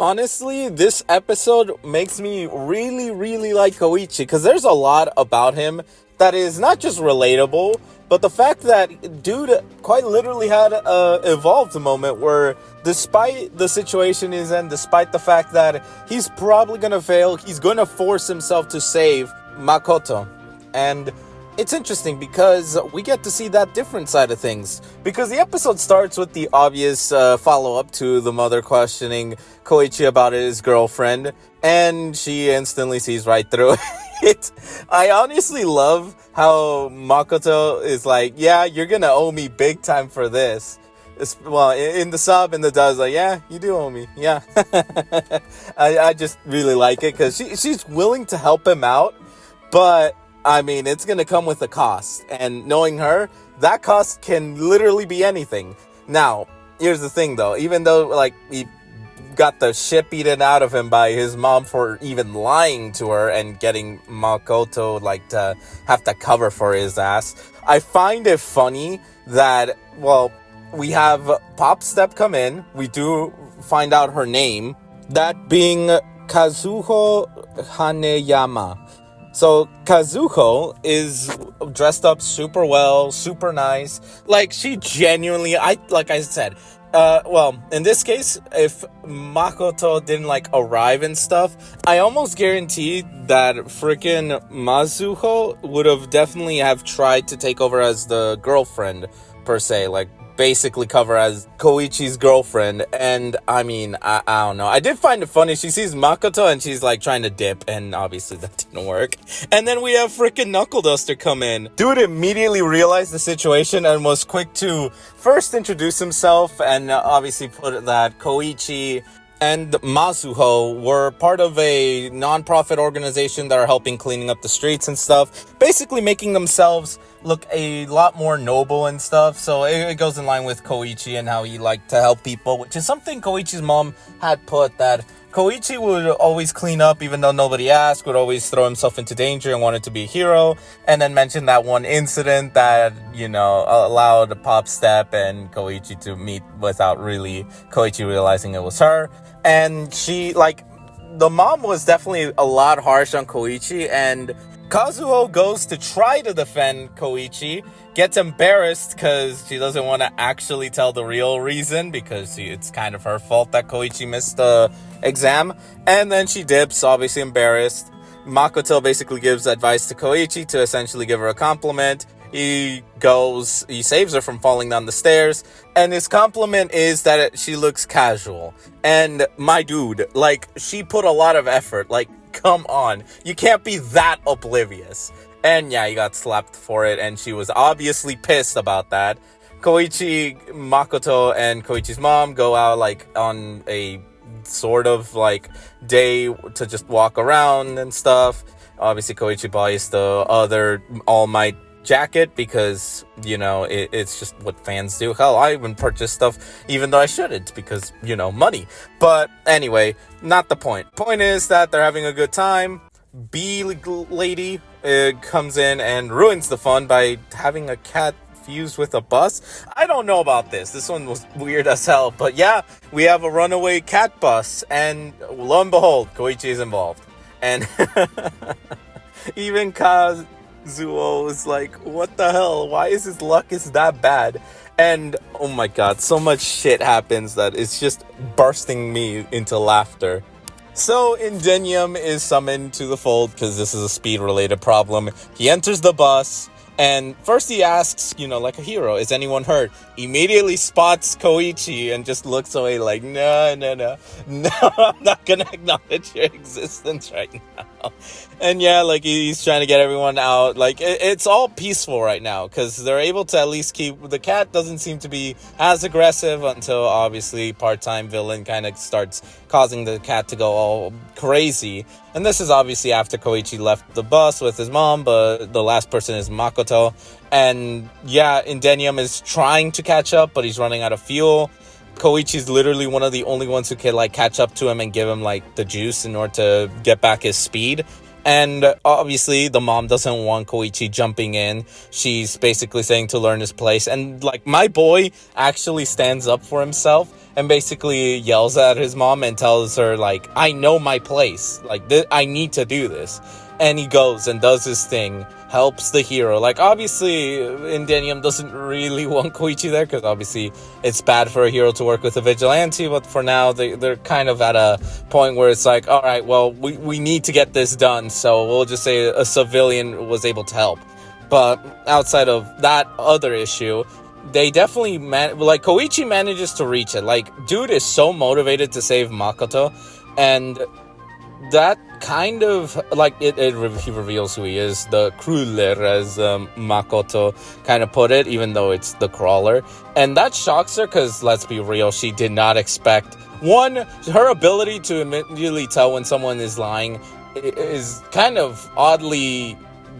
Honestly, this episode makes me really, really like Koichi because there's a lot about him that is not just relatable, but the fact that dude quite literally had a evolved moment where despite the situation he's in, despite the fact that he's probably gonna fail, he's gonna force himself to save Makoto. And it's interesting because we get to see that different side of things. Because the episode starts with the obvious follow-up to the mother questioning Koichi about his girlfriend, and she instantly sees right through it. I honestly love how Makoto is like, yeah, you're gonna owe me big time for this. Well, in the sub, in the dub's like, yeah, you do owe me, yeah. I just really like it because she's willing to help him out, but I mean, it's going to come with a cost. And knowing her, that cost can literally be anything. Now, here's the thing, though. Even though, like, he got the shit beaten out of him by his mom for even lying to her and getting Makoto, like, to have to cover for his ass, I find it funny that, well, we have Pop Step come in. We do find out her name. That being Kazuho Haneyama. So Kazuko is dressed up super well, super nice. Like, she genuinely, like I said, well, in this case, if Makoto didn't, like, arrive and stuff, I almost guarantee that freaking Mazuho would have definitely have tried to take over as the girlfriend, per se, like, basically cover as Koichi's girlfriend. And I mean, I don't know, I did find it funny. She sees Makoto and she's like trying to dip, and obviously that didn't work. And then we have freaking Knuckleduster come in. Dude immediately realized the situation and was quick to first introduce himself and obviously put that Koichi and Mazuho were part of a non-profit organization that are helping cleaning up the streets and stuff, basically making themselves look a lot more noble and stuff. So it goes in line with Koichi and how he liked to help people, which is something Koichi's mom had put, that Koichi would always clean up even though nobody asked, would always throw himself into danger and wanted to be a hero, and then mentioned that one incident that, you know, allowed Pop Step and Koichi to meet without really Koichi realizing it was her. And she, like, the mom was definitely a lot harsh on Koichi, and Kazuo goes to try to defend Koichi, gets embarrassed because she doesn't want to actually tell the real reason because it's kind of her fault that Koichi missed the exam, and then she dips, obviously embarrassed. Makoto basically gives advice to Koichi to essentially give her a compliment. He saves her from falling down the stairs, and his compliment is that she looks casual. And my dude, like, she put a lot of effort, like, come on, you can't be that oblivious. And yeah, he got slapped for it, and she was obviously pissed about that. Koichi, Makoto, and Koichi's mom go out, like, on a sort of, like, day to just walk around and stuff. Obviously, Koichi buys the other All Might jacket because, you know, it's just what fans do. Hell, I even purchase stuff even though I shouldn't because, you know, money. But anyway, not the point. Point is that they're having a good time. B lady comes in and ruins the fun by having a cat fused with a bus. I don't know about this. This one was weird as hell. But yeah, we have a runaway cat bus, and lo and behold, Koichi is involved. And even Kazuo is like, what the hell? Why is his luck is that bad? And oh my god, so much shit happens that it's just bursting me into laughter. So Indenium is summoned to the fold because this is a speed-related problem. He enters the bus, and first he asks, you know, like a hero, is anyone hurt? Immediately spots Koichi and just looks away like, no, I'm not gonna acknowledge your existence right now. And yeah, like, he's trying to get everyone out. Like, it's all peaceful right now because they're able to at least keep, the cat doesn't seem to be as aggressive until obviously part-time villain kind of starts causing the cat to go all crazy. And this is obviously after Koichi left the bus with his mom, but the last person is Makoto. And yeah, Indenium is trying to catch up, but he's running out of fuel. Koichi's literally one of the only ones who can, like, catch up to him and give him, like, the juice in order to get back his speed. And obviously the mom doesn't want Koichi jumping in. She's basically saying to learn his place. And, like, my boy actually stands up for himself and basically yells at his mom and tells her, like, I know my place. Like, I need to do this. And he goes and does his thing, helps the hero. Like, obviously, Indenium doesn't really want Koichi there, because obviously it's bad for a hero to work with a vigilante, but for now, they're kind of at a point where it's like, all right, well, we need to get this done, so we'll just say a civilian was able to help. But outside of that other issue, they definitely, like, Koichi manages to reach it. Like, dude is so motivated to save Makoto, and that kind of, like, he reveals who he is, the crawler, as Makoto kind of put it, even though it's the crawler. And that shocks her, because, let's be real, she did not expect, one, her ability to immediately tell when someone is lying is kind of oddly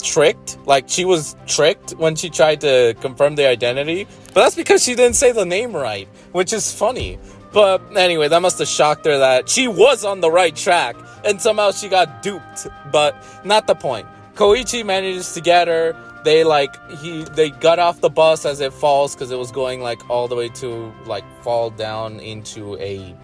tricked. Like, she was tricked when she tried to confirm the identity, but that's because she didn't say the name right, which is funny. But anyway, that must have shocked her that she was on the right track, and somehow she got duped. But not the point. Koichi manages to get her. They got off the bus as it falls, because it was going like all the way to like fall down into a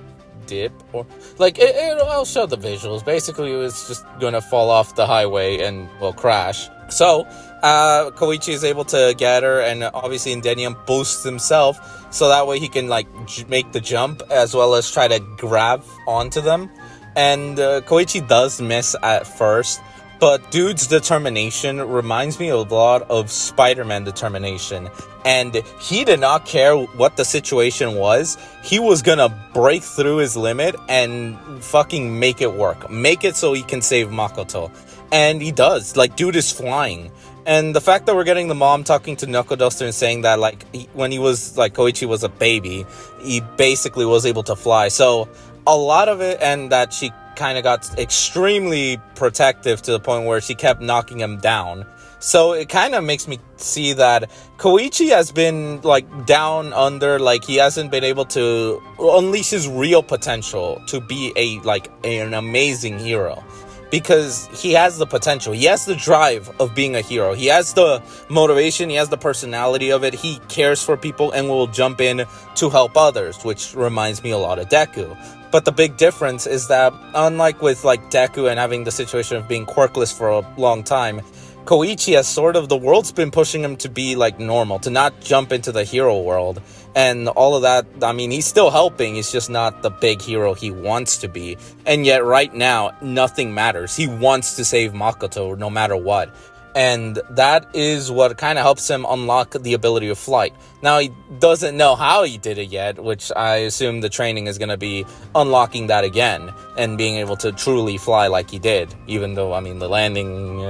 dip, or like I'll show the visuals. Basically, it was just gonna fall off the highway and will crash. So Koichi is able to get her, and obviously Indenium boosts himself so that way he can like make the jump as well as try to grab onto them. And Koichi does miss at first, but dude's determination reminds me a lot of Spider-Man determination. And he did not care what the situation was. He was gonna break through his limit and fucking make it work. Make it so he can save Makoto. And he does. Like, dude is flying. And the fact that we're getting the mom talking to Knuckleduster and saying that, like, when he was, like, Koichi was a baby, he basically was able to fly. So, a lot of it, and that she kind of got extremely protective to the point where she kept knocking him down. So, it kind of makes me see that Koichi has been, like, down under, like, he hasn't been able to unleash his real potential to be an amazing hero. Because he has the potential. He has the drive of being a hero. He has the motivation. He has the personality of it. He cares for people and will jump in to help others, which reminds me a lot of Deku. But the big difference is that, unlike with like Deku and having the situation of being quirkless for a long time, Koichi has sort of, the world's been pushing him to be like normal, to not jump into the hero world. And all of that, I mean, he's still helping, he's just not the big hero he wants to be. And yet right now, nothing matters. He wants to save Makoto no matter what. And that is what kind of helps him unlock the ability of flight. Now, he doesn't know how he did it yet, which I assume the training is going to be unlocking that again and being able to truly fly like he did. Even though, I mean, the landing,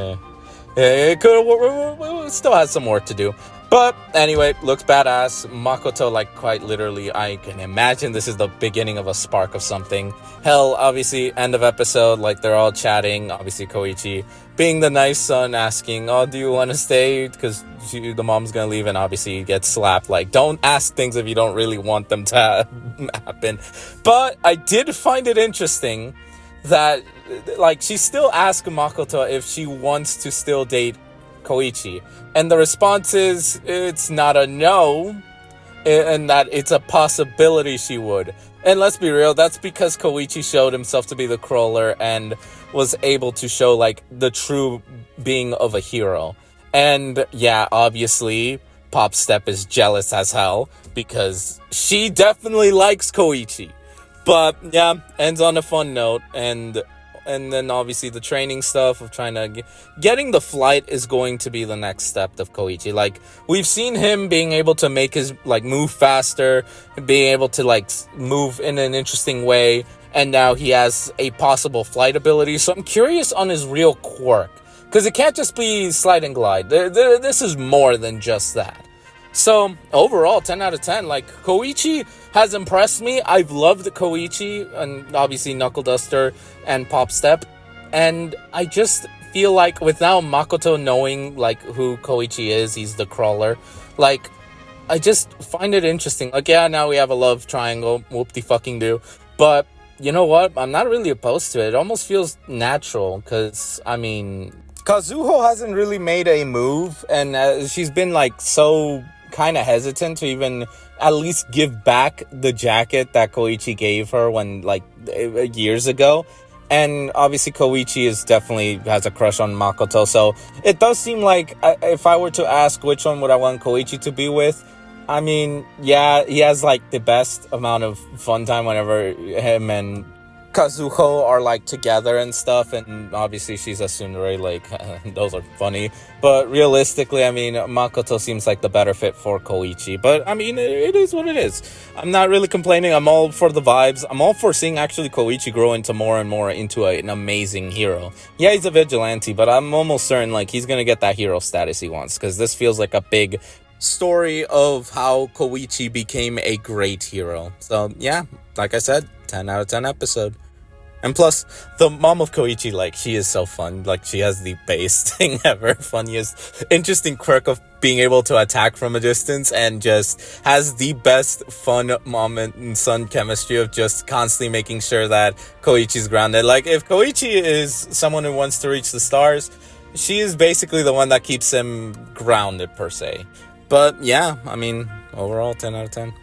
it still has some work to do. But anyway, looks badass. Makoto, like, quite literally, I can imagine this is the beginning of a spark of something. Hell, obviously, end of episode, like, they're all chatting. Obviously, Koichi being the nice son, asking, oh, do you want to stay? Because the mom's gonna leave, and obviously he gets slapped. Like, don't ask things if you don't really want them to happen. But I did find it interesting that, like, she still asked Makoto if she wants to still date Koichi, and the response is it's not a no, and that it's a possibility she would. And let's be real, that's because Koichi showed himself to be the crawler and was able to show like the true being of a hero. And yeah, obviously Pop Step is jealous as hell because she definitely likes Koichi. But yeah, ends on a fun note. And then obviously the training stuff of trying to getting the flight is going to be the next step of Koichi. Like, we've seen him being able to make his like move faster, being able to like move in an interesting way, and now he has a possible flight ability. So I'm curious on his real quirk, because it can't just be slide and glide. This is more than just that. So overall, 10 out of 10. Like, Koichi has impressed me. I've loved Koichi and obviously Knuckleduster and Pop Step. And I just feel like with now Makoto knowing like who Koichi is, he's the crawler. Like, I just find it interesting. Like, yeah, now we have a love triangle. Whoop-de-fucking-do. But you know what? I'm not really opposed to it. It almost feels natural because, I mean, Kazuho hasn't really made a move, and she's been like so kind of hesitant to even at least give back the jacket that Koichi gave her when, like, years ago. And obviously Koichi is definitely has a crush on Makoto, so it does seem like if I were to ask which one would I want Koichi to be with, I mean, yeah, he has like the best amount of fun time whenever him and Kazuho are like together and stuff, and obviously she's a tsundere, like those are funny. But realistically, I mean, Makoto seems like the better fit for Koichi. But I mean, it is what it is. I'm not really complaining. I'm all for the vibes. I'm all for seeing actually Koichi grow into more and more into an amazing hero. Yeah, he's a vigilante, but I'm almost certain like he's gonna get that hero status he wants, because this feels like a big story of how Koichi became a great hero. So yeah, like I said, 10 out of 10 episode. And plus, the mom of Koichi, like, she is so fun. Like, she has the best thing ever. Funniest, interesting quirk of being able to attack from a distance, and just has the best fun mom and son chemistry of just constantly making sure that Koichi's grounded. Like, if Koichi is someone who wants to reach the stars, she is basically the one that keeps him grounded, per se. But yeah, I mean, overall, 10 out of 10.